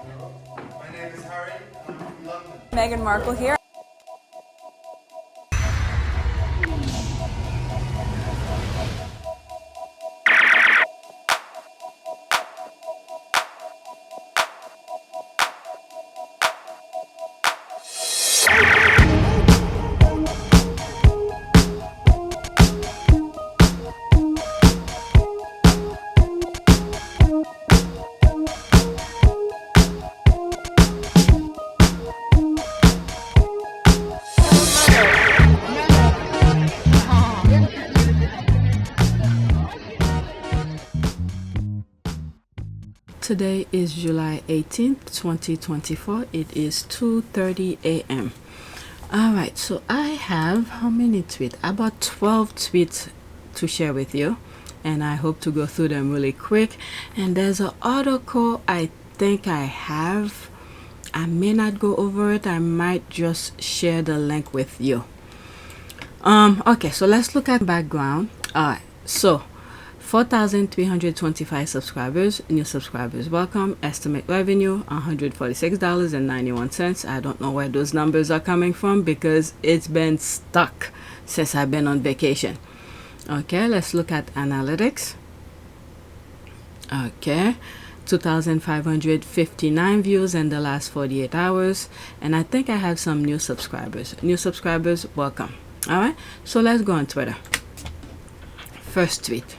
My name is Harry, and I'm from London. Meghan Markle here. Today is July 18th, 2024. It is 2:30 a.m. Alright, so I have how many tweets? About 12 tweets to share with you, and I hope to go through them really quick. And there's an article I think I have. I may not go over it, I might just share the link with you. Okay, so let's look at background. Alright, so 4,325 subscribers, new subscribers welcome. Estimate revenue $146.91. I don't know where those numbers are coming from because it's been stuck since I've been on vacation. Okay, let's look at analytics. Okay, 2,559 views in the last 48 hours, and I think I have some new subscribers. New subscribers welcome. All right, so let's go on Twitter. First tweet.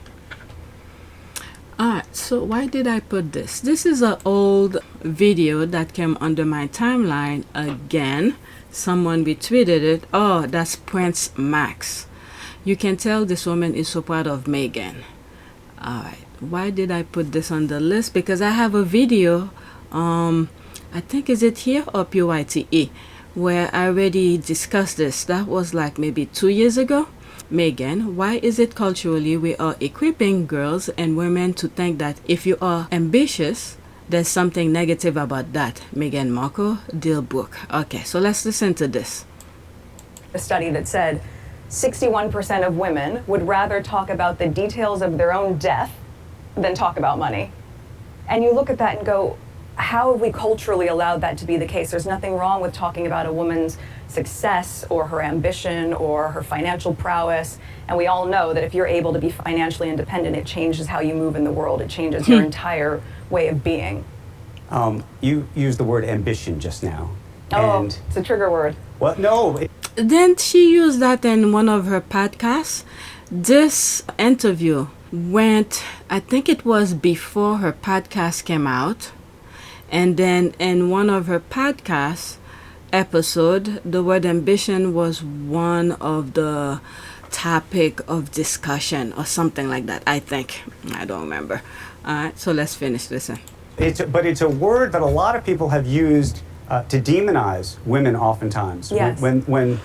Alright, so why did I put this? This is an old video that came under my timeline again. Someone retweeted it. Oh, that's Prince Max. You can tell this woman is so proud of Meghan. Alright, why did I put this on the list? Because I have a video, I think is it here or PYTE, where I already discussed this. That was like maybe 2 years ago. Meghan, why is it culturally we are equipping girls and women to think that if you are ambitious, there's something negative about that? Meghan Markle, Dealbrook. Okay, so let's listen to this. A study that said 61% of women would rather talk about the details of their own death than talk about money. And you look at that and go, how have we culturally allowed that to be the case? There's nothing wrong with talking about a woman's success or her ambition or her financial prowess. And we all know that if you're able to be financially independent, it changes how you move in the world. It changes your entire way of being. You used the word ambition just now. Oh, And it's a trigger word. well, no. Didn't she use that in one of her podcasts? This interview went, I think it was before her podcast came out. And then in one of her podcast episode, the word ambition was one of the topic of discussion or something like that, I think. I don't remember. All right, so let's finish this. But it's a word that a lot of people have used to demonize women oftentimes. Yes. When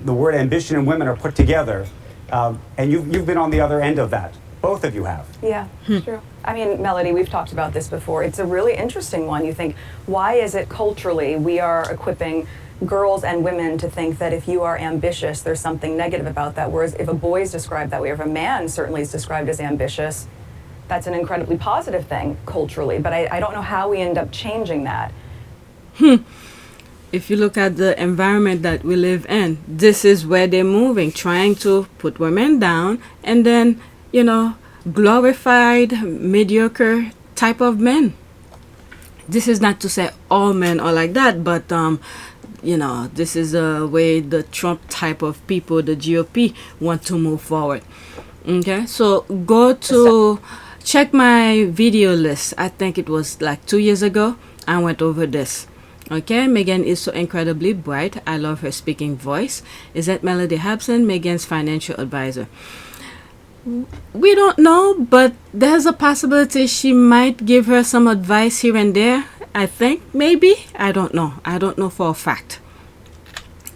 the word ambition and women are put together, and you've been on the other end of that. Both of you have. Yeah, true. I mean, Melody, we've talked about this before. It's a really interesting one. You think, why is it culturally we are equipping girls and women to think that if you are ambitious, there's something negative about that? Whereas if a boy is described that way, or if a man certainly is described as ambitious, that's an incredibly positive thing culturally. But I don't know how we end up changing that. If you look at the environment that we live in, this is where they're moving, trying to put women down and then, you know, glorified, mediocre type of men. This is not to say all men are like that, but you know, this is a way the Trump type of people, the GOP, want to move forward. Okay, so go to check my video list. I think it was like 2 years ago. I went over this. Okay, Meghan is so incredibly bright. I love her speaking voice. Is that Melody Hobson, Meghan's financial advisor? We don't know, but there's a possibility she might give her some advice here and there. I think, maybe. I don't know. I don't know for a fact.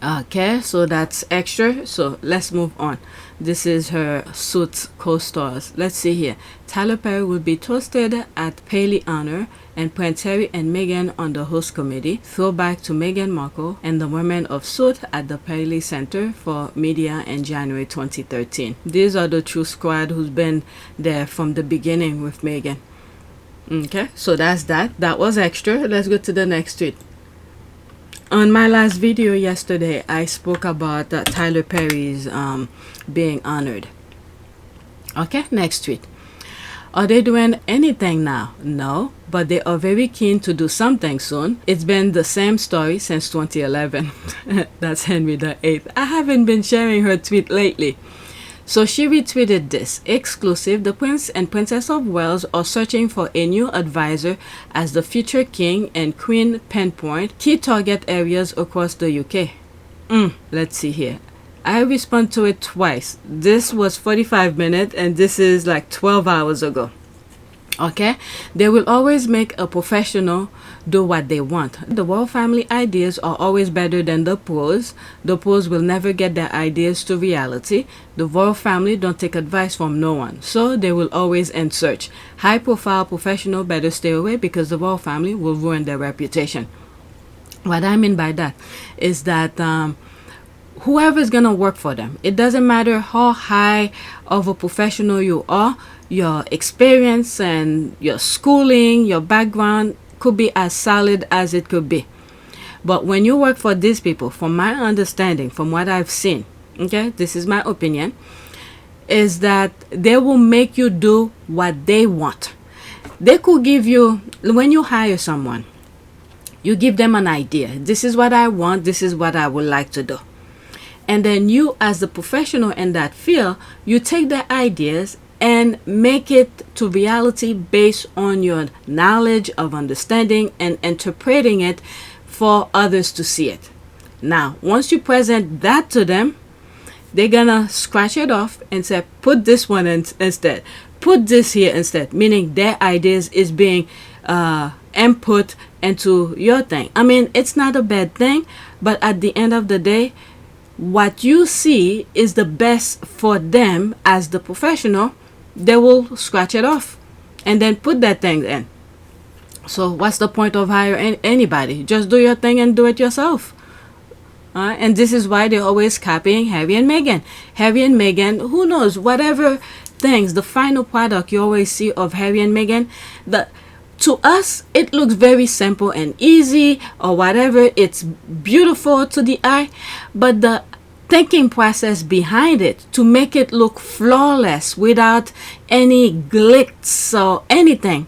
Okay, so that's extra. So let's move on. This is her Suits co-stars. Let's see here. Tyler Perry will be toasted at Paley Honor, and Prince Harry and Meghan on the host committee. Throwback to Meghan Markle and the women of Suit at the Paley Center for Media in January 2013. These are the true squad who's been there from the beginning with Meghan. Okay, so that's that. That was extra. Let's go to the next tweet. On my last video yesterday, I spoke about Tyler Perry's being honored. Okay, next tweet. Are they doing anything now? No, but they are very keen to do something soon. It's been the same story since 2011. That's Henry VIII. I haven't been sharing her tweet lately. So she retweeted this. Exclusive, the Prince and Princess of Wales are searching for a new advisor as the future King and Queen pinpoint key target areas across the UK. Let's see here. I respond to it twice. This was 45 minutes and this is like 12 hours ago. Okay, they will always make a professional do what they want. The royal family ideas are always better than the pros. The pros will never get their ideas to reality. The royal family don't take advice from no one, so they will always end search. High profile professional better stay away because the royal family will ruin their reputation. What I mean by that is that whoever is going to work for them, it doesn't matter how high of a professional you are, your experience and your schooling, your background could be as solid as it could be. But when you work for these people, from my understanding, from what I've seen, okay, this is my opinion, is that they will make you do what they want. They could give you, when you hire someone, you give them an idea. This is what I want, this is what I would like to do. And then you, as the professional in that field, you take the ideas and make it to reality based on your knowledge of understanding and interpreting it for others to see it. Now, once you present that to them, they're gonna scratch it off and say, put this one in instead. Put this here instead, meaning their ideas is being input into your thing. I mean, it's not a bad thing, but at the end of the day, what you see is the best for them as the professional. They will scratch it off and then put that thing in. So what's the point of hiring anybody? Just do your thing and do it yourself. And this is why they're always copying Harry and Meghan. Harry and Meghan, who knows, whatever things, the final product you always see of Harry and Meghan, to us, it looks very simple and easy or whatever. It's beautiful to the eye, but the thinking process behind it to make it look flawless without any glitz or anything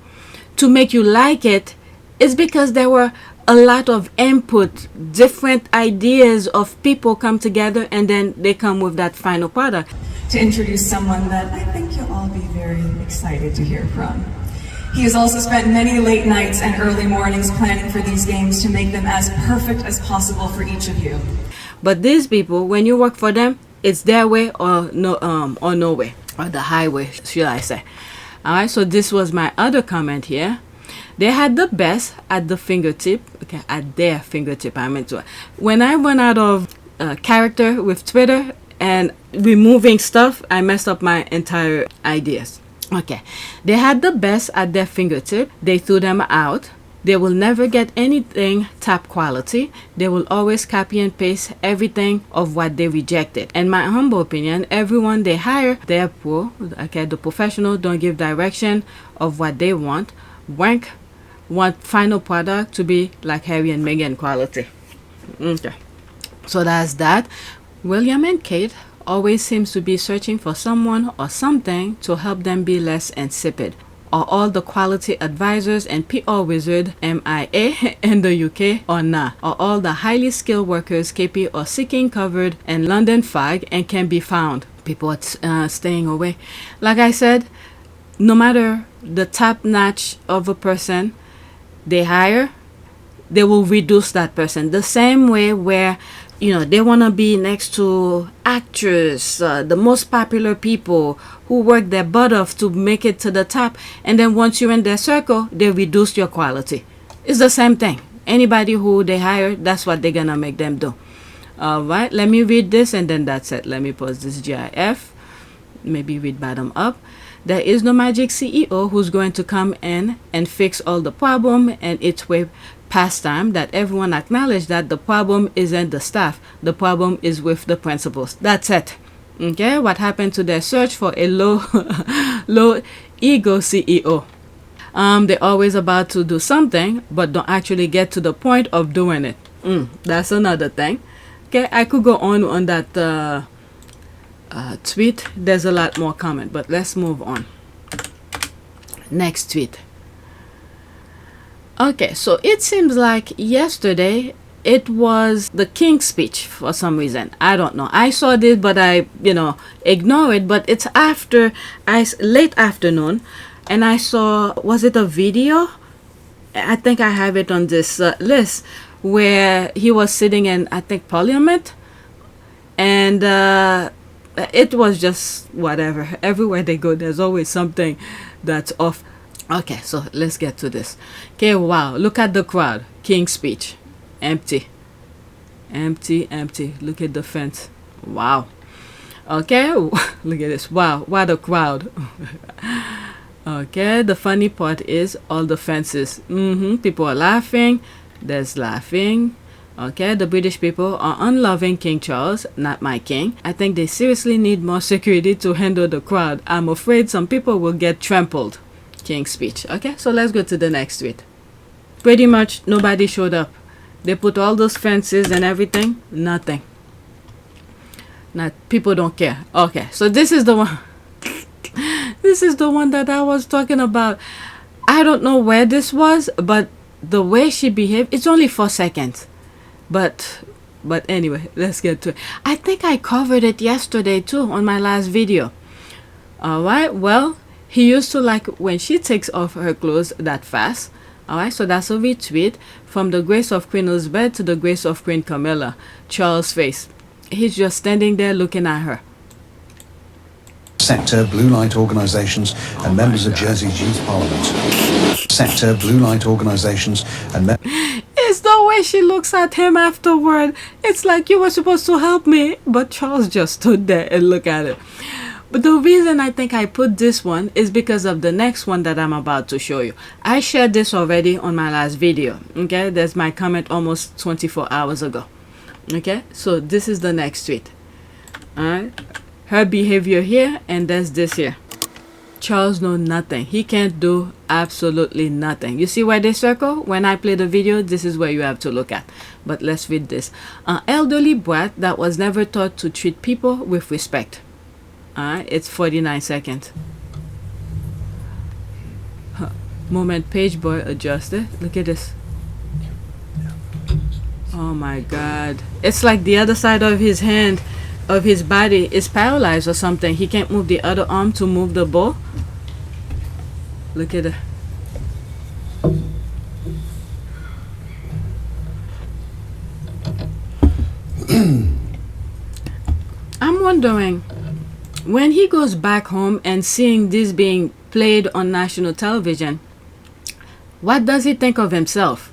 to make you like it is because there were a lot of input, different ideas of people come together and then they come with that final product. To introduce someone that I think you'll all be very excited to hear from. He has also spent many late nights and early mornings planning for these games to make them as perfect as possible for each of you. But these people, when you work for them, it's their way or no way, or the highway, should I say. Alright, so this was my other comment here. They had the best at the fingertip, okay, at their fingertip, I meant to. When I went out of character with Twitter and removing stuff, I messed up my entire ideas. Okay, they had the best at their fingertip. They threw them out. They will never get anything top quality. They will always copy and paste everything of what they rejected. In my humble opinion, everyone they hire, they're pro. Okay, the professional don't give direction of what they want. Wank want final product to be like Harry and Meghan quality. Okay, so that's that. William and Kate always seems to be searching for someone or something to help them be less insipid. Are all the quality advisors and PR wizard MIA in the UK or not? Are all the highly skilled workers KP or seeking covered in London fog and can be found? People are staying away. Like I said, no matter the top notch of a person they hire, they will reduce that person. The same way where, you know, they want to be next to actors, the most popular people who work their butt off to make it to the top. And then once you're in their circle, they reduce your quality. It's the same thing. Anybody who they hire, that's what they're going to make them do. All right, let me read this and then that's it. Let me pause this GIF. Maybe read bottom up. There is no magic CEO who's going to come in and fix all the problem, and it's way past time that everyone acknowledge that the problem isn't the staff. The problem is with the principals. That's it. Okay, what happened to their search for a low ego CEO? They're always about to do something, but don't actually get to the point of doing it. That's another thing. Okay, I could go on that tweet. There's a lot more comment, but let's move on. Next tweet. Okay, so it seems like yesterday it was the King's speech for some reason. I don't know. I saw this, but I, ignore it. But it's late afternoon, and I saw, was it a video? I think I have it on this list where he was sitting in, I think, Parliament, and it was just whatever. Everywhere they go, there's always something that's off. Okay, so let's get to this. Okay, wow, look at the crowd. King's speech. Empty. Empty, empty. Look at the fence. Wow. Okay, look at this. Wow, what a crowd. Okay, the funny part is all the fences. People are laughing. There's laughing. Okay, the British people are unloving King Charles, not my king. I think they seriously need more security to handle the crowd. I'm afraid some people will get trampled. King's speech. Okay, so let's go to the next tweet. Pretty much nobody showed up. They put all those fences and everything. Nothing. Not people don't care. Okay, so this is the one. This is the one that I was talking about. I don't know where this was, but the way she behaved, it's only 4 seconds. But anyway, let's get to it. I think I covered it yesterday too on my last video. Alright, well, he used to like when she takes off her clothes that fast. Alright, so that's a retweet from the Grace of Queen Elizabeth to the Grace of Queen Camilla. Charles' face. He's just standing there looking at her. Sector Blue Light Organisations and members of Jersey's Youth Parliament. Sector Blue Light Organisations and It's the way she looks at him afterward. It's like you were supposed to help me, but Charles just stood there and looked at it. But the reason I think I put this one is because of the next one that I'm about to show you. I shared this already on my last video. Okay, there's my comment almost 24 hours ago. Okay, so this is the next tweet. Alright, her behavior here, and there's this here. Charles knows nothing. He can't do absolutely nothing. You see where they circle? When I play the video, this is where you have to look at. But let's read this. An elderly brat that was never taught to treat people with respect. Alright, it's 49 seconds. Moment page boy adjusted. Look at this. Oh my god. It's like the other side of his hand, of his body is paralyzed or something. He can't move the other arm to move the ball. Look at it. I'm wondering, when he goes back home and seeing this being played on national television, what does he think of himself?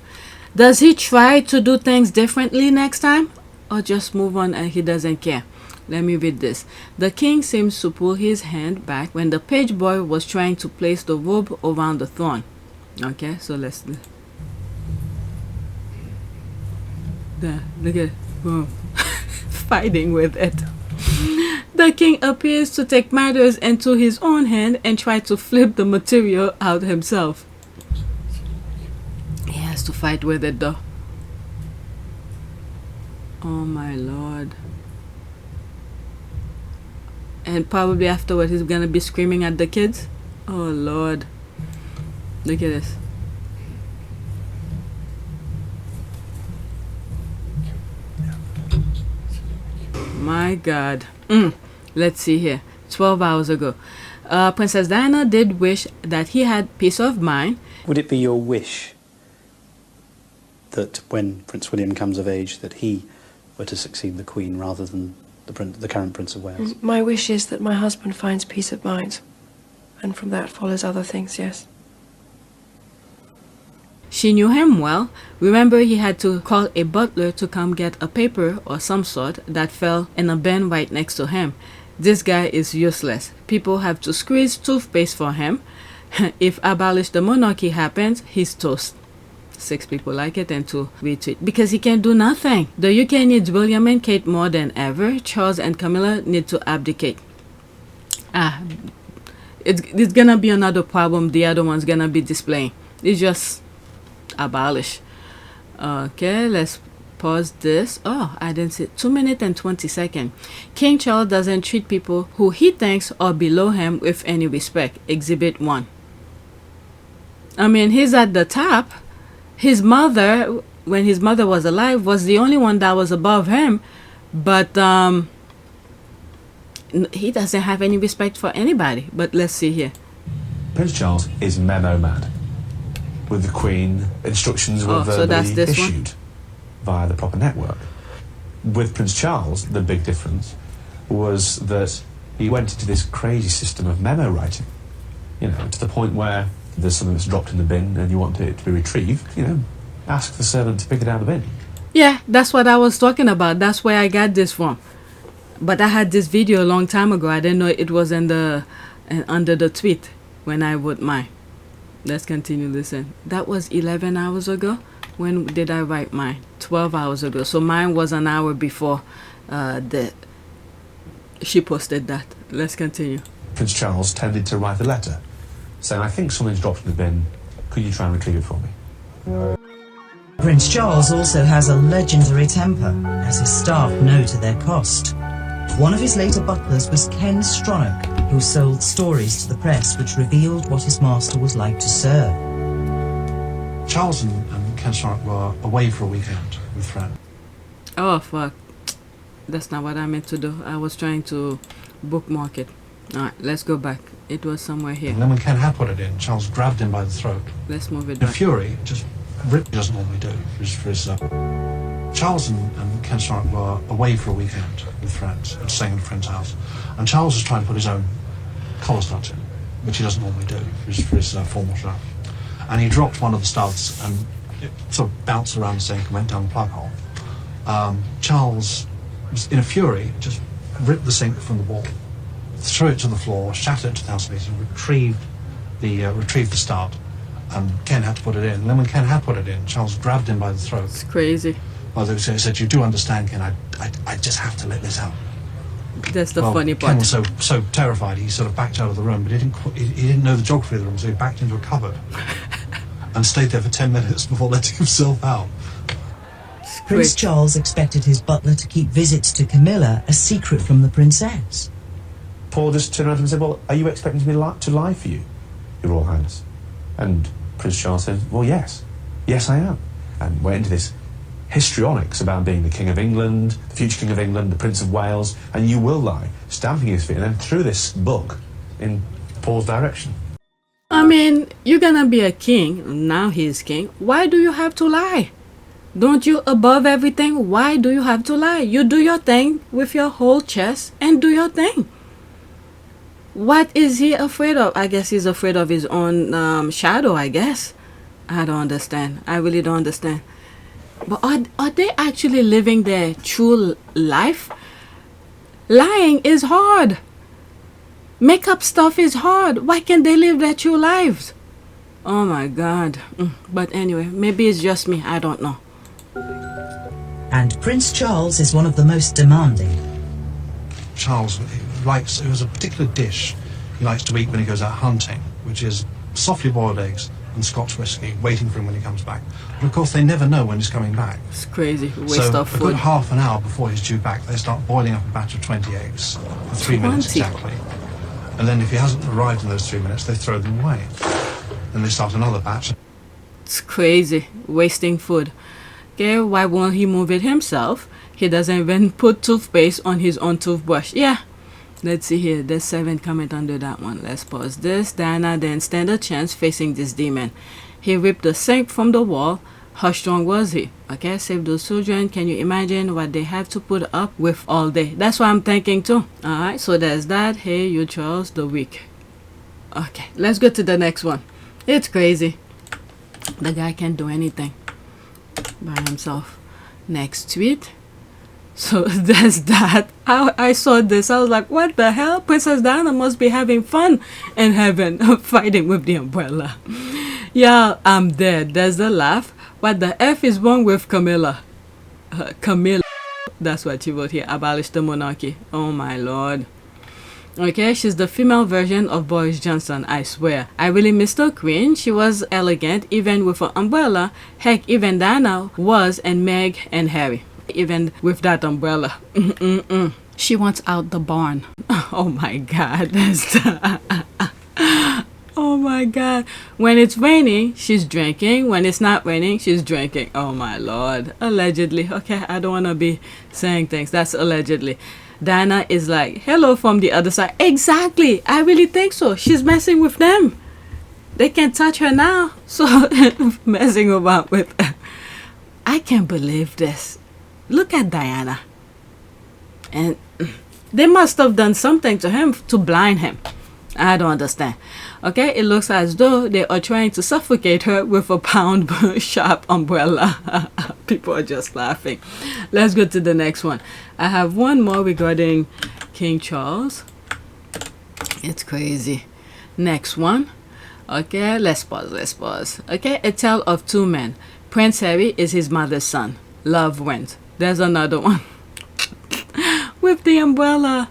Does he try to do things differently next time? Or just move on and he doesn't care? Let me read this. The king seems to pull his hand back when the page boy was trying to place the robe around the throne. Okay, so let's... There, look at it. Boom. Fighting with it. The king appears to take matters into his own hand and try to flip the material out himself. He has to fight with it though. Oh my lord. And probably afterwards he's gonna be screaming at the kids. Oh lord. Look at this. My god. Let's see here. 12 hours ago. Princess Diana did wish that he had peace of mind. Would it be your wish that when Prince William comes of age that he were to succeed the Queen rather than the current Prince of Wales? My wish is that my husband finds peace of mind. And from that follows other things, yes. She knew him well. Remember, he had to call a butler to come get a paper or some sort that fell in a bin right next to him. This guy is useless. People have to squeeze toothpaste for him. If abolish the monarchy happens, he's toast. 6 people like it and 2 retweet. Because he can't do nothing. The UK needs William and Kate more than ever. Charles and Camilla need to abdicate. it's gonna be another problem the other one's gonna be displaying. It's just abolish. Okay, let's pause this. Oh, I didn't see 2 minutes and 20 seconds. King Charles doesn't treat people who he thinks are below him with any respect. Exhibit 1. I mean, he's at the top. His mother, when his mother was alive, was the only one that was above him, but he doesn't have any respect for anybody. But let's see here. Prince Charles is memo mad. With the Queen, instructions were so that's verbally this one? issued via the proper network. With Prince Charles, the big difference was that he went into this crazy system of memo writing, you know, to the point where there's something that's dropped in the bin and you want it to be retrieved, you know, ask the servant to pick it out of the bin. Yeah, that's what I was talking about. That's where I got this from. But I had this video a long time ago. I didn't know it was in the under the tweet when I wrote mine. Let's continue listen. That was 11 hours ago. When did I write mine? 12 hours ago. So mine was an hour before she posted that. Let's continue. Prince Charles tended to write a letter saying, I think something's dropped in the bin. Could you try and retrieve it for me? Prince Charles also has a legendary temper, as his staff know to their cost. One of his later butlers was Ken Stronach, who sold stories to the press which revealed what his master was like to serve. Charles and Ken Stronach were away for a weekend with friends. Oh, fuck. That's not what I meant to do. I was trying to bookmark it. Alright, let's go back. It was somewhere here. And then when Ken had put it in, Charles grabbed him by the throat. Let's move it In back. fury, just ripped, he doesn't normally do. Charles and Ken Stronach were away for a weekend with friends, staying at a friend's house. And Charles was trying to put his own collar studs in, which he doesn't normally do for his formal shirt. And he dropped one of the studs and it sort of bounced around the sink and went down the plug hole. Charles was in a fury, just ripped the sink from the wall, threw it to the floor, shattered it to 1,000 pieces, and retrieved the stud. And Ken had to put it in. And then when Ken had put it in, Charles grabbed him by the throat. It's crazy. Well, he said, "You do understand, Ken? I just have to let this out." That's the funny part. Ken was so terrified, he sort of backed out of the room, but he didn't know the geography of the room, so he backed into a cupboard and stayed there for 10 minutes before letting himself out. Prince Charles expected his butler to keep visits to Camilla a secret from the princess. Paul just turned around to him and said, well, are you expecting me to lie for you, Your Royal Highness? And Prince Charles said, well, yes. Yes, I am. And went into this histrionics about being the King of England, the future King of England, the Prince of Wales, and you will lie, stamping his feet, and then threw this book in Paul's direction. I mean, you're gonna be a king, now he's king, why do you have to lie? Don't you above everything? Why do you have to lie? You do your thing with your whole chest and do your thing. What is he afraid of? I guess he's afraid of his own shadow, I guess. I don't understand. I really don't understand. But are they actually living their true life? Lying is hard. Make up stuff is hard. Why can't they live their true lives? Oh my God. But anyway, maybe it's just me. I don't know. And Prince Charles is one of the most demanding. Charles likes, it was a particular dish he likes to eat when he goes out hunting, which is softly boiled eggs and Scotch whiskey, waiting for him when he comes back. But of course they never know when he's coming back. It's crazy. Waste of food. So a good half an hour before he's due back, they start boiling up a batch of 20 eggs for 3 minutes exactly. And then if he hasn't arrived in those 3 minutes, they throw them away. Then they start another batch. It's crazy. Wasting food. Okay, why won't he move it himself? He doesn't even put toothpaste on his own toothbrush. Yeah. Let's see here. There's 7 comment under that one. Let's pause this. Diana didn't stand a chance facing this demon. He ripped the sink from the wall. How strong was he? Okay, save those children. Can you imagine what they have to put up with all day? That's what I'm thinking too. Alright, so there's that. Hey, you Charles the Weak. Okay, let's go to the next one. It's crazy. The guy can't do anything by himself. Next tweet. So there's that. I saw this. I was like, what the hell? Princess Diana must be having fun in heaven fighting with the umbrella. Yeah, I'm dead. There's the laugh. What the F is wrong with Camilla? Camilla. That's what she wrote here. Abolish the monarchy. Oh my lord. Okay, she's the female version of Boris Johnson, I swear. I really missed the Queen. She was elegant, even with an umbrella. Heck, even Diana was, and Meg and Harry. Even with that umbrella. She wants out the barn. Oh my God. Oh my God. When it's raining, she's drinking. When it's not raining, she's drinking. Oh my Lord. Allegedly. Okay, I don't want to be saying things. That's allegedly. Diana is like, hello from the other side. Exactly. I really think so. She's messing with them. They can't touch her now. So messing about with her. I can't believe this. Look at Diana. And they must have done something to him to blind him. I don't understand. Okay, it looks as though they are trying to suffocate her with a pound sharp umbrella. People are just laughing. Let's go to the next one. I have one more regarding King Charles. It's crazy. Next one. Okay, let's pause. Okay, a tale of two men. Prince Harry is his mother's son. Love wins. There's another one. With the umbrella.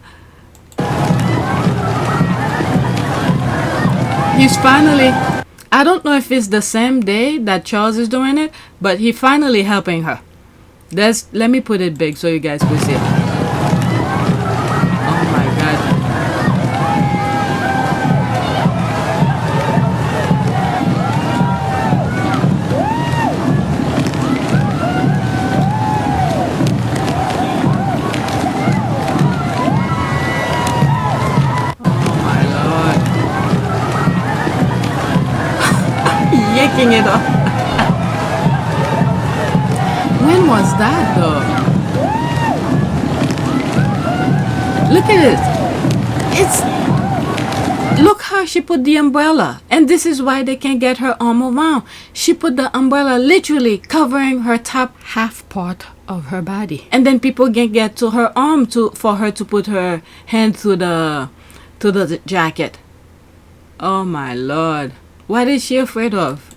He's finally, I don't know if it's the same day that Charles is doing it, but he finally helping her. Let me put it big so you guys can see it. Oh my God. It up. When was that though? Look at it. Look how she put the umbrella, and this is why they can't get her arm around. She put the umbrella literally covering her top half part of her body, and then people can get to her arm for her to put her hand through the jacket. Oh my Lord, what is she afraid of?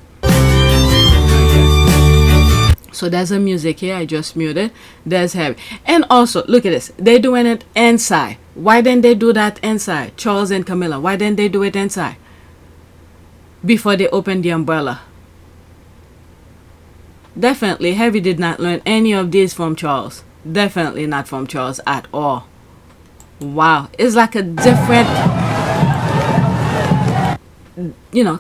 So there's a music here. I just muted. There's Harry. And also, look at this. They're doing it inside. Why didn't they do that inside? Charles and Camilla. Why didn't they do it inside? Before they opened the umbrella. Definitely, Harry did not learn any of these from Charles. Definitely not from Charles at all. Wow. It's like a different,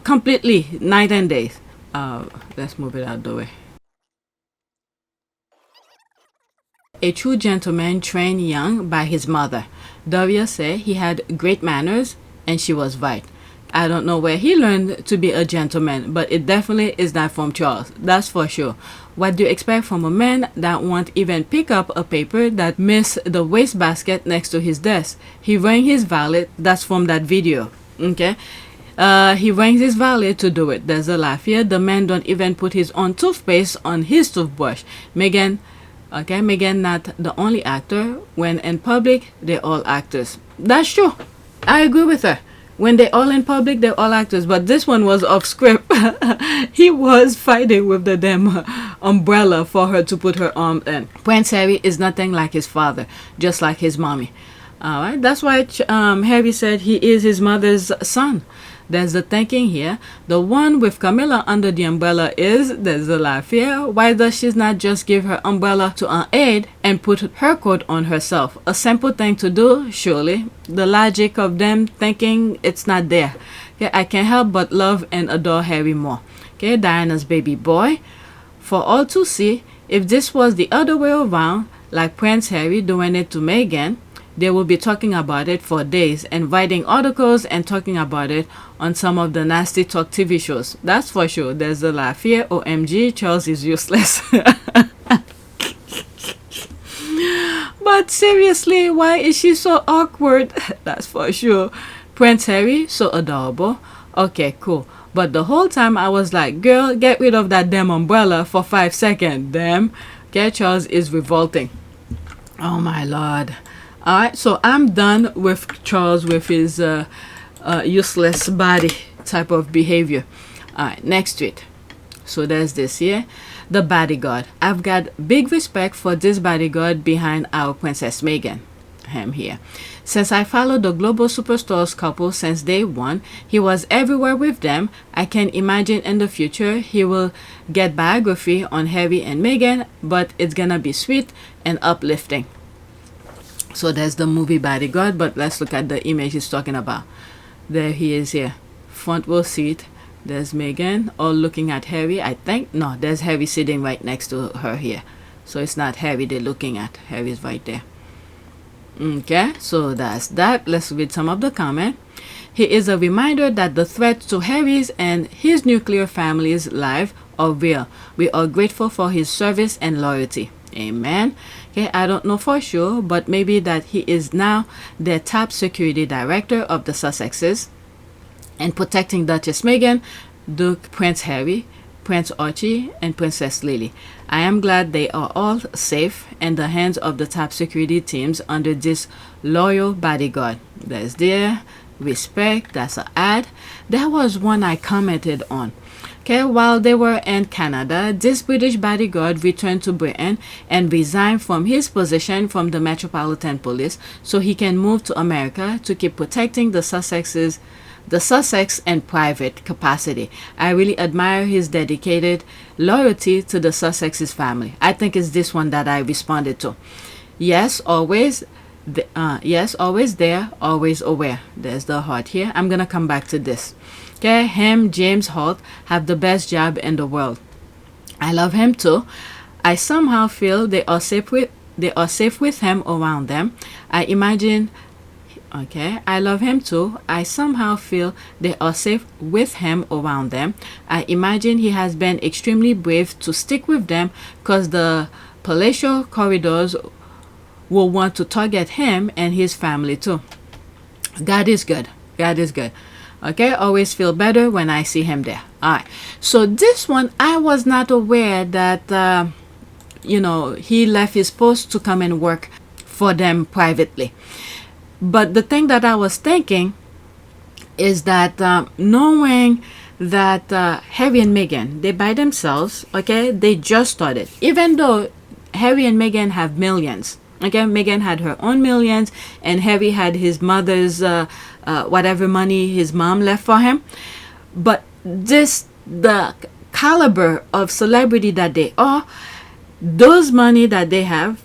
completely night and day. Let's move it out the way. A true gentleman trained young by his mother. Daria said he had great manners, and she was right. I don't know where he learned to be a gentleman, but it definitely is not from Charles. That's for sure. What do you expect from a man that won't even pick up a paper that missed the wastebasket next to his desk? He rang his valet. That's from that video. Okay. He rang his valet to do it. There's a laugh here. The man don't even put his own toothpaste on his toothbrush. Meghan not the only actor. When in public, they're all actors. That's true. I agree with her. When they're all in public, they're all actors. But this one was off script. He was fighting with the damn umbrella for her to put her arm in. Prince Harry is nothing like his father, just like his mommy. Alright, that's why Harry said he is his mother's son. There's the thinking here. The one with Camilla under the umbrella there's a laugh here. Why does she not just give her umbrella to an aide and put her coat on herself? A simple thing to do, surely. The logic of them thinking it's not there. Okay, I can't help but love and adore Harry more. Okay, Diana's baby boy. For all to see, if this was the other way around, like Prince Harry doing it to Meghan, they will be talking about it for days and writing articles and talking about it on some of the nasty talk TV shows. That's for sure. There's a laugh here. OMG, Charles is useless. But seriously, why is she so awkward? That's for sure. Prince Harry, so adorable. Okay, cool. But the whole time I was like, girl, get rid of that damn umbrella for 5 seconds. Damn. Okay, Charles is revolting. Oh my Lord. Alright, so I'm done with Charles with his useless body type of behavior. Alright, next tweet. So there's this here. The bodyguard. I've got big respect for this bodyguard behind our Princess Meghan. him here. Since I followed the global superstars couple since day one, he was everywhere with them. I can imagine in the future he will get biography on Harry and Meghan, but it's gonna be sweet and uplifting. So there's the movie Bodyguard, but let's look at the image he's talking about. There he is here, front row seat. There's Meghan, all looking at Harry, I think. No, there's Harry sitting right next to her here. So it's not Harry they're looking at. Harry's right there. Okay, so that's that. Let's read some of the comment. He is a reminder that the threats to Harry's and his nuclear family's life are real. We are grateful for his service and loyalty. Amen. Okay, I don't know for sure, but maybe that he is now their top security director of the Sussexes and protecting Duchess Meghan, Duke Prince Harry, Prince Archie, and Princess Lily. I am glad they are all safe in the hands of the top security teams under this loyal bodyguard. There's their respect. That's an ad. There was one I commented on. Okay, while they were in Canada, this British bodyguard returned to Britain and resigned from his position from the Metropolitan Police so he can move to America to keep protecting the Sussex in private capacity. I really admire his dedicated loyalty to the Sussex's family. I think it's this one that I responded to. Yes, always. Yes, always there, always aware. There's the heart here. I'm gonna come back to this. Okay, him, James Holt, have the best job in the world. I love him too. I somehow feel they are safe with him around them. I imagine. Okay, I love him too. I somehow feel they are safe with him around them. I imagine he has been extremely brave to stick with them because the palatial corridors will want to target him and his family too. God is good. God is good. Okay, always feel better when I see him there. All right, so this one I was not aware that he left his post to come and work for them privately. But the thing that I was thinking is that knowing that Harry and Meghan, they by themselves, okay, they just started. Even though Harry and Meghan have millions, okay, Meghan had her own millions and Harry had his mother's whatever money his mom left for him. But the caliber of celebrity that they are, those money that they have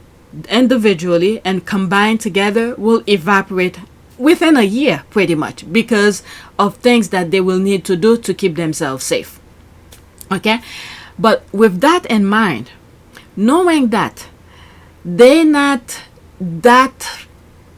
individually and combined together will evaporate within a year pretty much because of things that they will need to do to keep themselves safe. Okay, but with that in mind, knowing that they're not that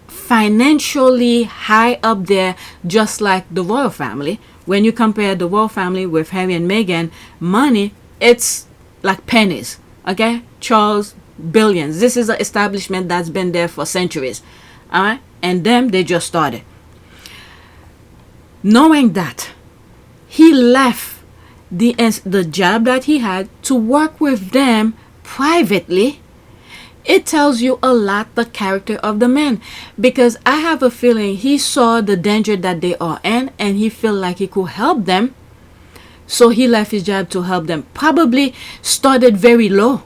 financially high up there just like the royal family, when you compare the royal family with Harry and Meghan, money, it's like pennies. Okay, Charles, billions. This is an establishment that's been there for centuries. All right, and them, they just started. Knowing that he left the job that he had to work with them privately, it tells you a lot the character of the man, because I have a feeling he saw the danger that they are in and he felt like he could help them, so he left his job to help them. Probably started very low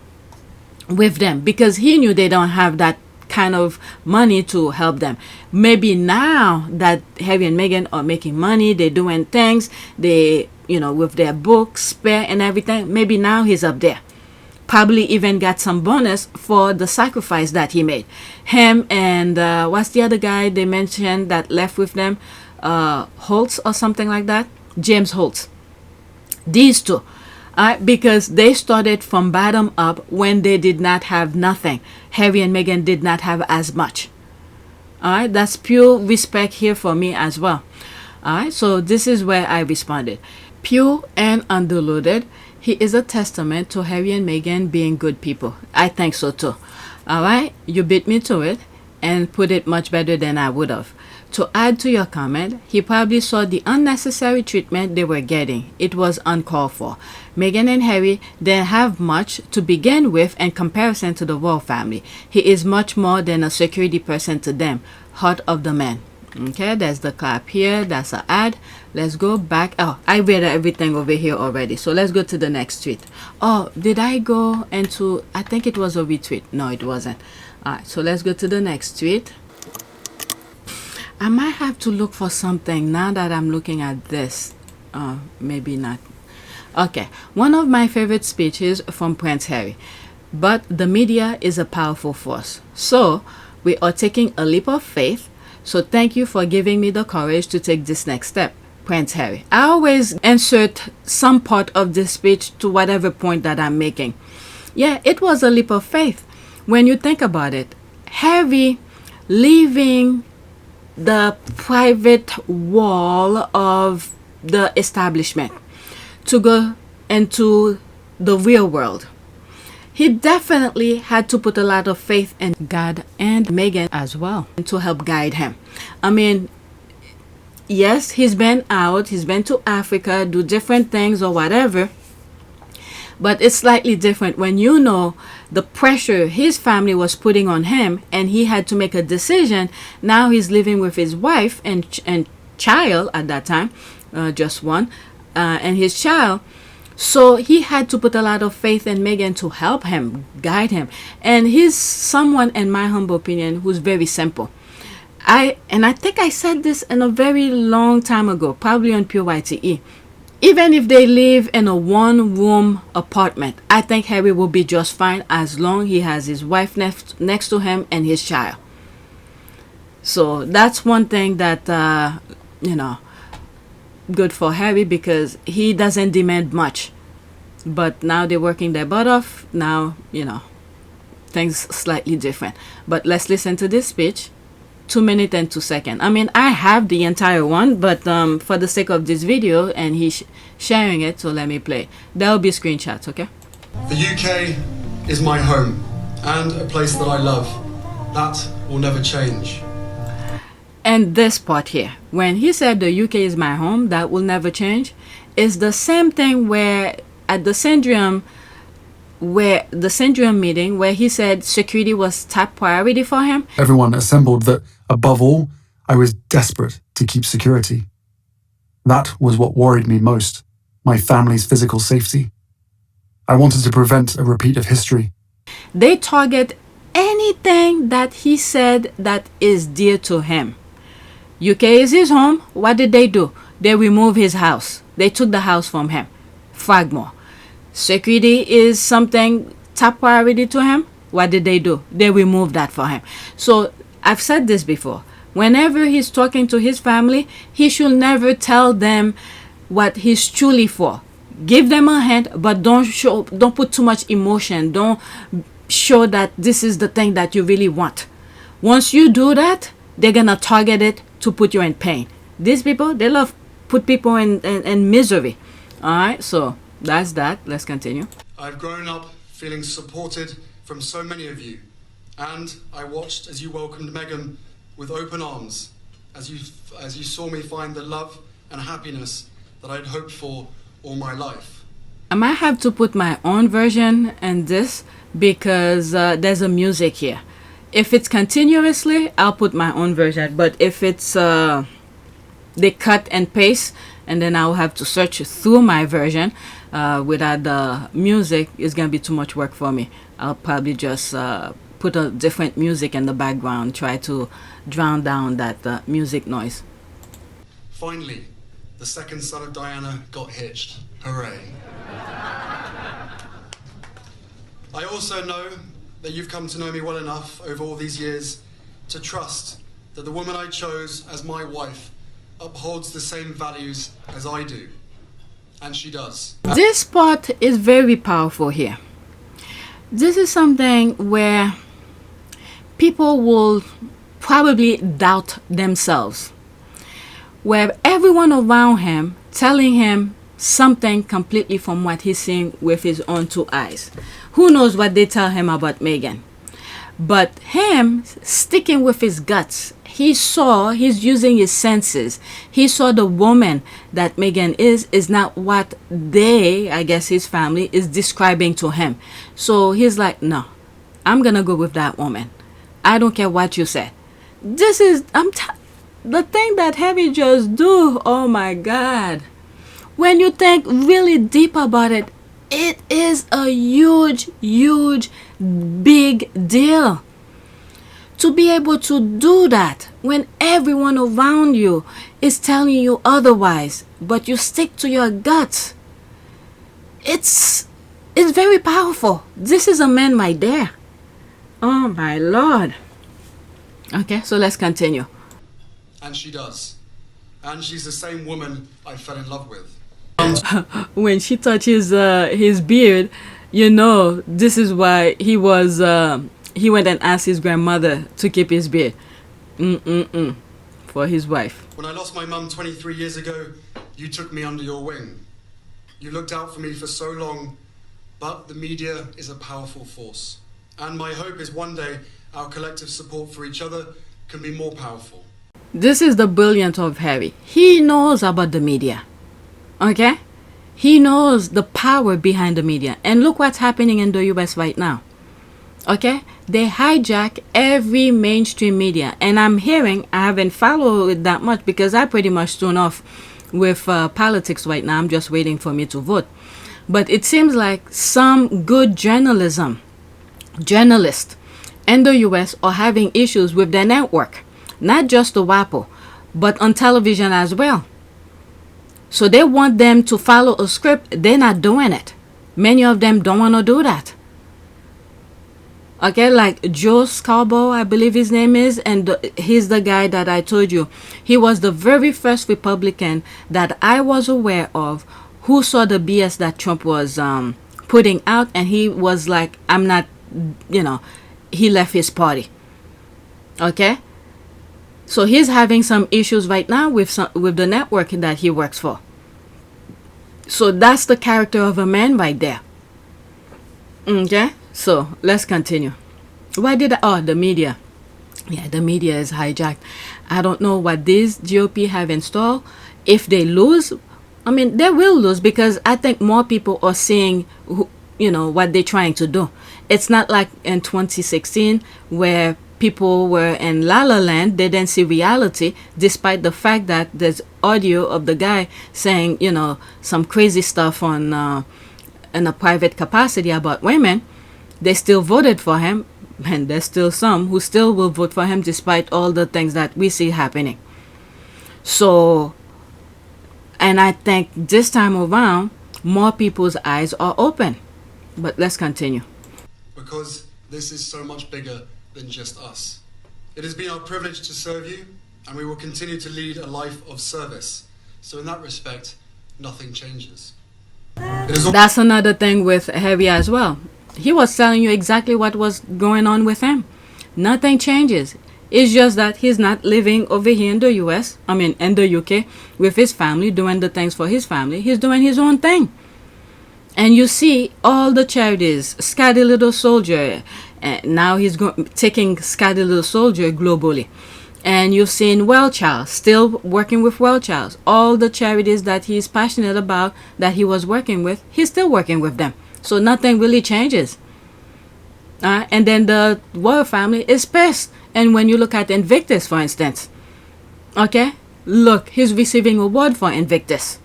with them because he knew they don't have that kind of money to help them. Maybe now that Harry and Meghan are making money, they're doing things, they with their books, spare and everything, maybe now he's up there. Probably even got some bonus for the sacrifice that he made. Him and what's the other guy they mentioned that left with them? Holtz or something like that? James Holtz. These two. Because they started from bottom up when they did not have nothing. Harry and Meghan did not have as much. Alright, that's pure respect here for me as well. Alright, so this is where I responded. Pure and undiluted. He is a testament to Harry and Meghan being good people. I think so too. Alright, you beat me to it and put it much better than I would have. To add to your comment, he probably saw the unnecessary treatment they were getting. It was uncalled for. Meghan and Harry didn't have much to begin with in comparison to the royal family. He is much more than a security person to them. Heart of the man. Okay, there's the clap here. That's an ad. Let's go back. Oh, I read everything over here already. So let's go to the next tweet. Oh, did I go into... I think it was a retweet. No, it wasn't. Alright, so let's go to the next tweet. I might have to look for something now that I'm looking at this. Maybe not. Okay, one of my favorite speeches from Prince Harry. But the media is a powerful force. So we are taking a leap of faith. So thank you for giving me the courage to take this next step, Prince Harry. I always insert some part of this speech to whatever point that I'm making. Yeah, it was a leap of faith. When you think about it, Harry leaving the private wall of the establishment to go into the real world. He definitely had to put a lot of faith in God and Meghan as well to help guide him. I mean, yes, he's been out, he's been to Africa, do different things or whatever. But it's slightly different when you know the pressure his family was putting on him and he had to make a decision. Now he's living with his wife and child at that time, just one, and his child. So he had to put a lot of faith in Meghan to help him, guide him. And he's someone, in my humble opinion, who's very simple. I think I said this in a very long time ago, probably on Pure YTE. Even if they live in a one-room apartment, I think Harry will be just fine as long as he has his wife next to him and his child. So that's one thing that, good for Harry, because he doesn't demand much. But now they're working their butt off. Now, things slightly different. But let's listen to this speech. 2 minutes and 2 seconds. I mean, I have the entire one, but for the sake of this video and he's sharing it, so let me play. There will be screenshots, okay? The UK is my home and a place that I love. That will never change. And this part here, when he said the UK is my home, that will never change, is the same thing where at the Syndrome meeting where he said security was top priority for him. Everyone assembled that, above all, I was desperate to keep security. That was what worried me most, my family's physical safety. I wanted to prevent a repeat of history. They target anything that he said that is dear to him. UK is his home. What did they do? They removed his house. They took the house from him. Fragmore. Security is something top priority to him. What did they do? They removed that for him. So I've said this before. Whenever he's talking to his family, he should never tell them what he's truly for. Give them a hint, but don't put too much emotion. Don't show that this is the thing that you really want. Once you do that, they're gonna target it to put you in pain. These people, they love put people in misery. All right, so that's that. Let's continue. I've grown up feeling supported from so many of you, and I watched as you welcomed Meghan with open arms, as you saw me find the love and happiness that I'd hoped for all my life. I might have to put my own version in this because there's a music here. If it's continuously, I'll put my own version. But if it's they cut and paste, and then I'll have to search through my version without the music, it's gonna be too much work for me. I'll probably just put a different music in the background, try to drown down that music noise. Finally, the second son of Diana got hitched. Hooray. I also know that you've come to know me well enough over all these years to trust that the woman I chose as my wife upholds the same values as I do. And she does. This part is very powerful here. This is something where people will probably doubt themselves. Where everyone around him telling him something completely from what he's seeing with his own two eyes. Who knows what they tell him about Meghan? But him sticking with his guts, he's using his senses. He saw the woman that Meghan is not what they, I guess his family, is describing to him. So he's like, no, I'm gonna go with that woman. I don't care what you said. This is, the thing that Harry just do, oh my God. When you think really deep about it, it is a huge, huge, big deal. To be able to do that when everyone around you is telling you otherwise, but you stick to your guts. It's very powerful. This is a man right there. Oh my Lord. Okay, so let's continue. And she does. And she's the same woman I fell in love with. When she touches his beard, you know, this is why he went and asked his grandmother to keep his beard. For his wife. When I lost my mum 23 years ago, you took me under your wing. You looked out for me for so long, but the media is a powerful force. And my hope is one day our collective support for each other can be more powerful. This is the brilliance of Harry. He knows about the media. Okay? He knows the power behind the media. And look what's happening in the US right now. Okay? They hijack every mainstream media. And I'm hearing, I haven't followed it that much because I pretty much tune off with politics right now. I'm just waiting for me to vote. But it seems like some good journalists in the US are having issues with their network. Not just the WAPO, but on television as well. So they want them to follow a script. They're not doing it. Many of them don't want to do that. Okay, like Joe Scarborough, I believe his name is, and he's the guy that I told you. He was the very first Republican that I was aware of who saw the BS that Trump was putting out, and he was like, I'm not, you know, he left his party. Okay? So he's having some issues right now with the network that he works for. So that's the character of a man right there. Okay? So let's continue. Why did the media? Yeah, the media is hijacked. I don't know what these GOP have installed. If they lose, I mean, they will lose because I think more people are seeing, you know, what they're trying to do. It's not like in 2016 where people were in La La Land. They didn't see reality, despite the fact that there's audio of the guy saying, you know, some crazy stuff on in a private capacity about women. They still voted for him, and there's still some who still will vote for him despite all the things that we see happening. So, and I think this time around, more people's eyes are open. But let's continue. Because this is so much bigger than just us. It has been our privilege to serve you, and we will continue to lead a life of service. So in that respect, nothing changes. That's another thing with Harry as well. He was telling you exactly what was going on with him. Nothing changes. It's just that he's not living over here in the US, I mean in the UK, with his family, doing the things for his family. He's doing his own thing. And you see all the charities, Scatty Little Soldier, now he's taking Scatty Little Soldier globally. And you've seen Well Child, still working with Well Child. All the charities that he's passionate about, that he was working with, he's still working with them. So nothing really changes. And then the royal family is pissed. And when you look at Invictus, for instance, okay, look, he's receiving a award for Invictus.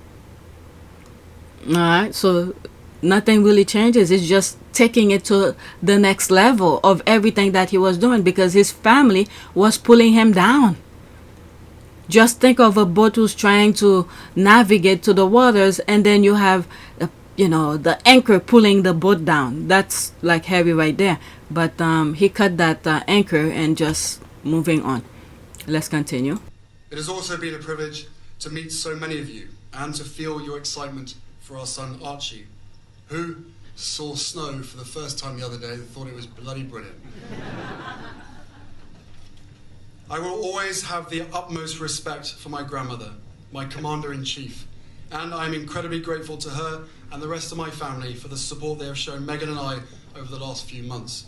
All right, so nothing really changes. It's just taking it to the next level of everything that he was doing because his family was pulling him down. Just think of a boat who's trying to navigate to the waters, and then you have, you know, the anchor pulling the boat down. That's like Harry right there. But he cut that anchor and just moving on. Let's continue. It has also been a privilege to meet so many of you and to feel your excitement for our son Archie, who saw snow for the first time the other day and thought it was bloody brilliant. I will always have the utmost respect for my grandmother, my commander-in-chief, and I am incredibly grateful to her and the rest of my family for the support they have shown Meghan and I over the last few months.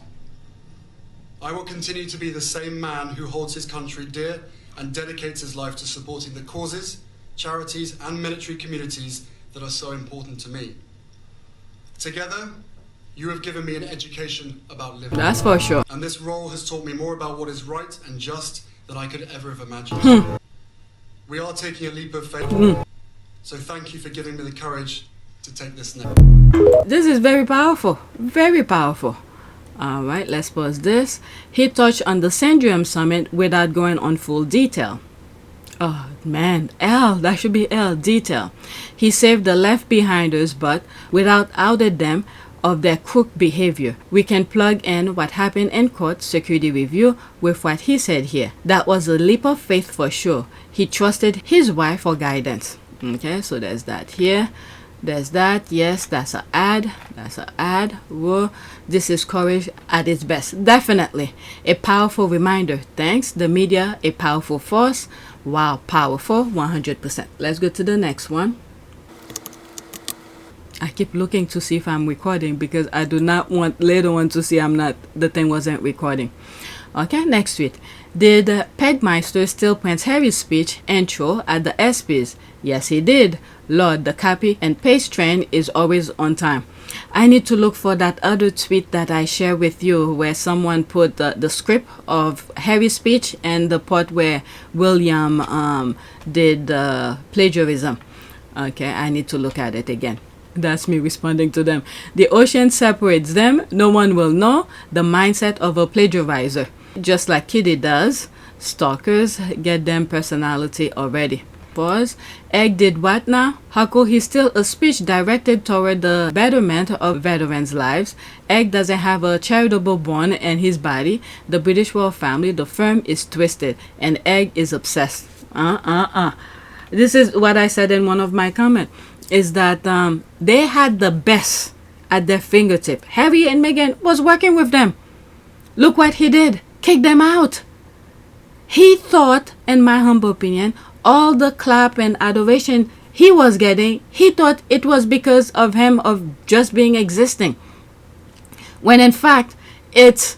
I will continue to be the same man who holds his country dear and dedicates his life to supporting the causes, charities and military communities that are so important to me. Together, you have given me an education about living. That's for sure. And this role has taught me more about what is right and just than I could ever have imagined. We are taking a leap of faith. So thank you for giving me the courage to take this next. This is very powerful. Very powerful. All right, let's pause this. He touched on the Syndrome Summit without going on full detail. Oh man, L, that should be L, detail. He saved the left behinders, but without outed them of their crook behavior. We can plug in what happened in court security review with what he said here. That was a leap of faith for sure. He trusted his wife for guidance. Okay, so there's that here. There's that. Yes, that's an ad. That's an ad. Whoa. This is courage at its best. Definitely. A powerful reminder. Thanks. The media, a powerful force. Wow, powerful. 100%. Let's go to the next one. I keep looking to see if I'm recording because I do not want later on to see the thing wasn't recording. Okay, next tweet. Did Pegmeister steal Prince Harry's speech intro at the ESPYs? Yes, he did. Lord, the copy and paste train is always on time. I need to look for that other tweet that I share with you where someone put the script of Harry's speech and the part where William did plagiarism. Okay, I need to look at it again. That's me responding to them. The ocean separates them. No one will know the mindset of a plagiarizer. Just like Kitty does. Stalkers get them personality already. Pause. Egg did what now? How could he steal a speech directed toward the betterment of veterans' lives? Egg doesn't have a charitable bone in his body. The British royal family, the firm is twisted, and Egg is obsessed. This is what I said in one of my comments, is that they had the best at their fingertip. Harry and Meghan was working with them. Look what he did. Kick them out. He thought, in my humble opinion, all the clap and adoration he was getting, he thought it was because of him of just being existing. When in fact, it's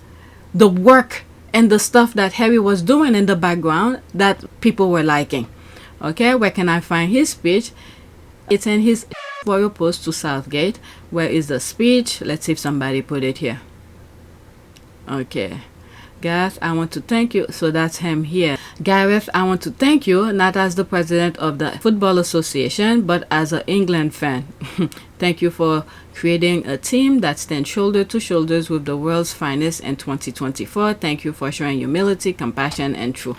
the work and the stuff that Harry was doing in the background that people were liking. Okay, where can I find his speech? It's in his royal post to Southgate. Where is the speech? Let's see if somebody put it here. Okay. Gareth, I want to thank you. So that's him here. Gareth, I want to thank you, not as the president of the Football Association, but as an England fan. Thank you for creating a team that stands shoulder to shoulders with the world's finest in 2024. Thank you for showing humility, compassion, and truth.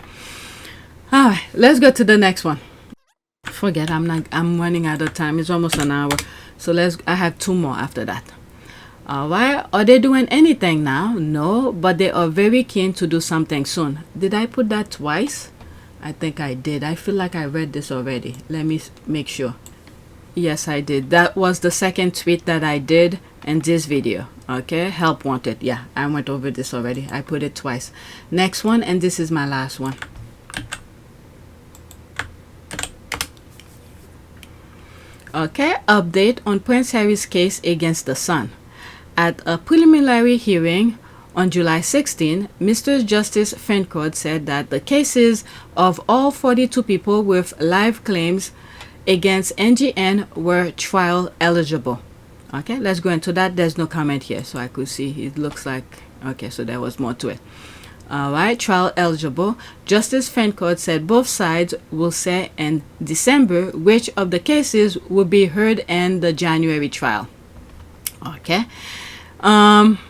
All right, let's go to the next one. Forget, I'm running out of time. It's almost an hour. So I have two more after that. Alright, are they doing anything now? No, but they are very keen to do something soon. Did I put that twice? I think I did. I feel like I read this already. Let me make sure. Yes, I did. That was the second tweet that I did in this video. Okay, help wanted. Yeah, I went over this already. I put it twice. Next one, and this is my last one. Okay, update on Prince Harry's case against the Sun. At a preliminary hearing on July 16, Mr. Justice Fincourt said that the cases of all 42 people with live claims against NGN were trial eligible. Okay, let's go into that. There's no comment here, so I could see it looks like, okay, so there was more to it. Alright, trial eligible. Justice Fincourt said both sides will say in December which of the cases will be heard in the January trial. Okay.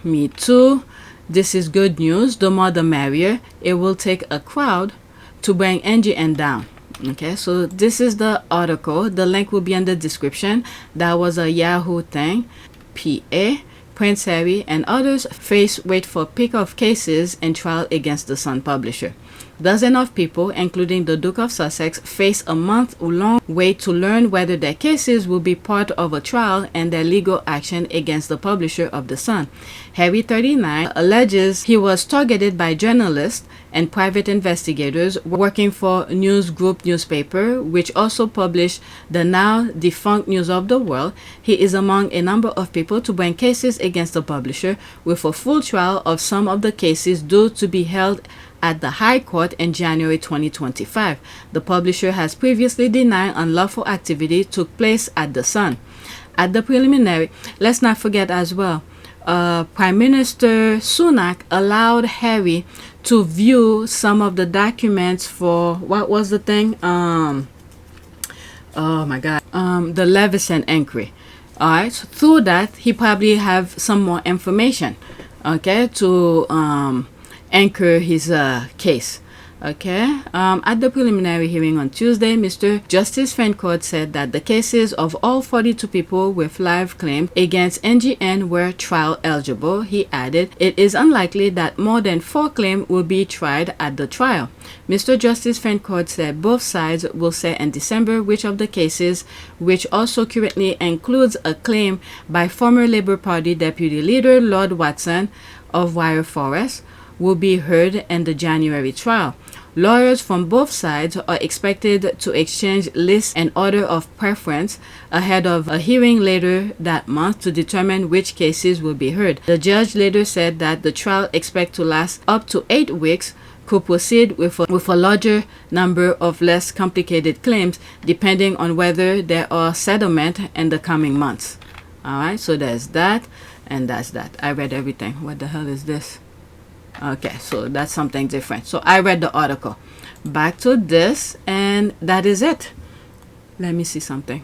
Me too. This is good news. The more the merrier. It will take a crowd to bring NGN down. Okay, so this is the article. The link will be in the description. That was a Yahoo thing. PA, Prince Harry and others face wait for pick of cases in trial against the Sun publisher. Dozens of people, including the Duke of Sussex, face a month-long wait to learn whether their cases will be part of a trial and their legal action against the publisher of The Sun. Harry, 39, alleges he was targeted by journalists and private investigators working for News Group newspaper, which also published the now defunct News of the World. He is among a number of people to bring cases against the publisher, with a full trial of some of the cases due to be held at the High Court in January 2025. The publisher has previously denied unlawful activity took place at The Sun. At the preliminary, let's not forget as well, Prime Minister Sunak allowed Harry to view some of the documents for, what was the thing? Oh my God. The Leveson inquiry. Alright, so through that, he probably have some more information. okay, to anchor his case. Okay, at the preliminary hearing on Tuesday, Mr. Justice Fancourt said that the cases of all 42 people with live claims against NGN were trial eligible. He added, it is unlikely that more than 4 claims will be tried at the trial. Mr. Justice Fancourt said both sides will say in December which of the cases, which also currently includes a claim by former Labour Party Deputy Leader Lord Watson of Wire Forest, will be heard in the January trial. Lawyers from both sides are expected to exchange lists and order of preference ahead of a hearing later that month to determine which cases will be heard. The judge later said that the trial expected to last up to 8 weeks, could proceed with a larger number of less complicated claims depending on whether there are settlement in the coming months. Alright, so there's that and that's that. I read everything. What the hell is this? Okay, so that's something different. So I read the article. Back to this, and that is it. Let me see something.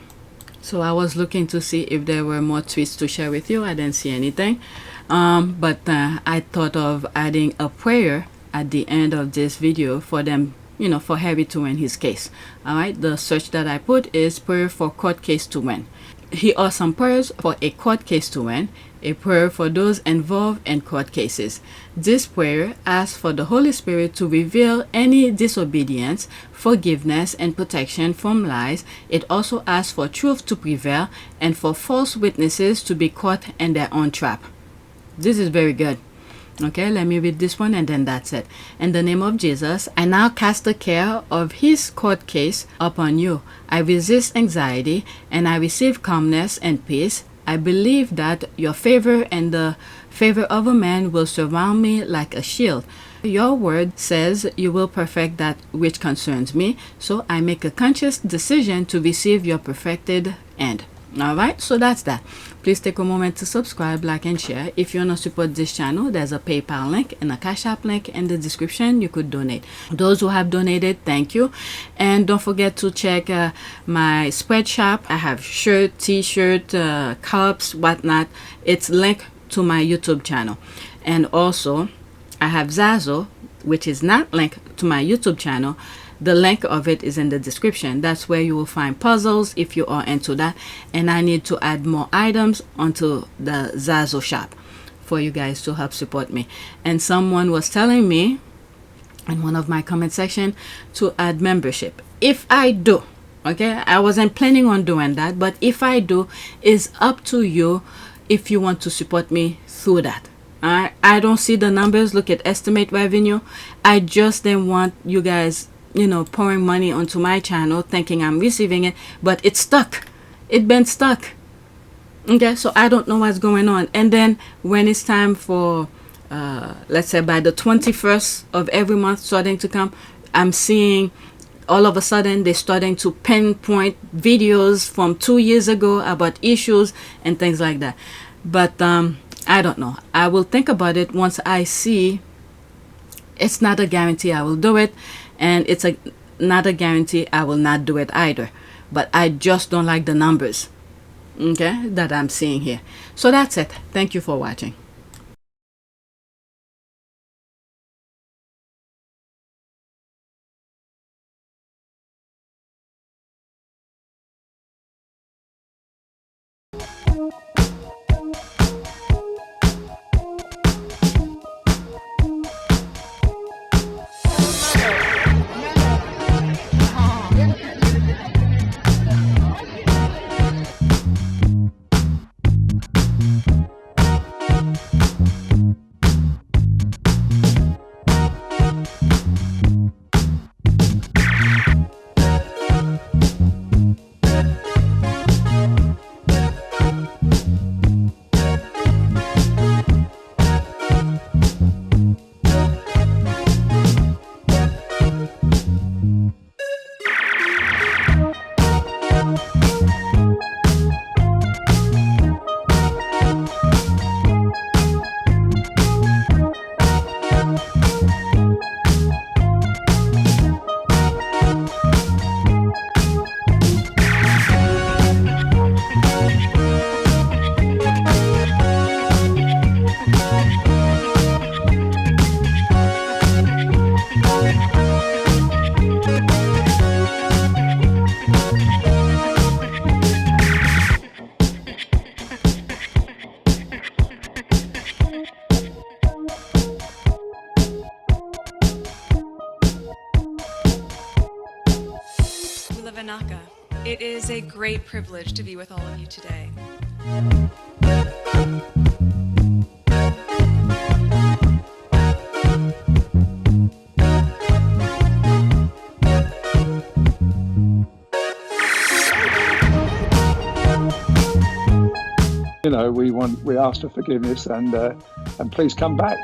So I was looking to see if there were more tweets to share with you. I didn't see anything. But I thought of adding a prayer at the end of this video for them, you know, for Harry to win his case. All right, the search that I put is prayer for court case to win. Here are some prayers for a court case to win. A prayer for those involved in court cases. This prayer asks for the Holy Spirit to reveal any disobedience, forgiveness, and protection from lies. It also asks for truth to prevail and for false witnesses to be caught in their own trap. This is very good. Okay, let me read this one and then that's it. In the name of Jesus, I now cast the care of his court case upon you. I resist anxiety and I receive calmness and peace. I believe that your favor and the favor of a man will surround me like a shield. Your word says you will perfect that which concerns me, so I make a conscious decision to receive your perfected end. Alright, so that's that. Please take a moment to subscribe, like, and share. If you want to support this channel, there's a PayPal link and a Cash App link in the description. You could donate. Those who have donated, thank you. And don't forget to check my spread shop. I have shirt, t-shirt, cups, whatnot. It's linked to my YouTube channel. And also, I have Zazzle, which is not linked to my YouTube channel. The link of it is in the description. That's where you will find puzzles if you are into that. And I need to add more items onto the Zazzle shop for you guys to help support me. And someone was telling me in one of my comment section to add membership. If I do, okay, I wasn't planning on doing that, but if I do, it's up to you if you want to support me through that. I don't see the numbers. Look at estimate revenue. I just didn't want you guys, you know, pouring money onto my channel thinking I'm receiving it, but it's stuck. It's been stuck. Okay, so I don't know what's going on. And then when it's time for let's say by the 21st of every month starting to come, I'm seeing all of a sudden they're starting to pinpoint videos from 2 years ago about issues and things like that. But I don't know. I will think about it once I see. It's not a guarantee I will do it, and it's not a guarantee I will not do it either. But I just don't like the numbers, okay, that I'm seeing here. So that's it. Thank you for watching. Tanaka. It is a great privilege to be with all of you today. You know, we ask for forgiveness and please come back.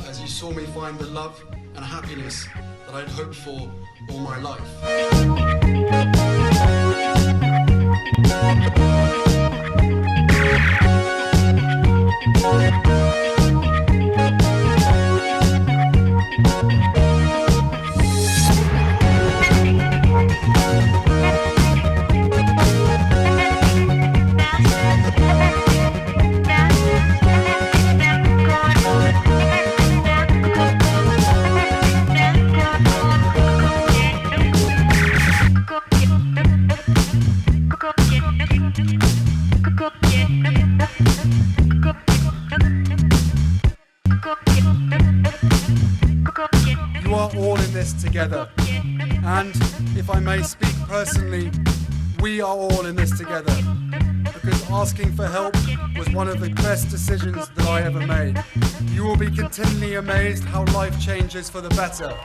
As you saw me find the love and happiness that I'd hoped for all my life. You are all in this together. And if I may speak personally, we are all in this together. Because asking for help was one of the best decisions that I ever made. You will be continually amazed how life changes for the better.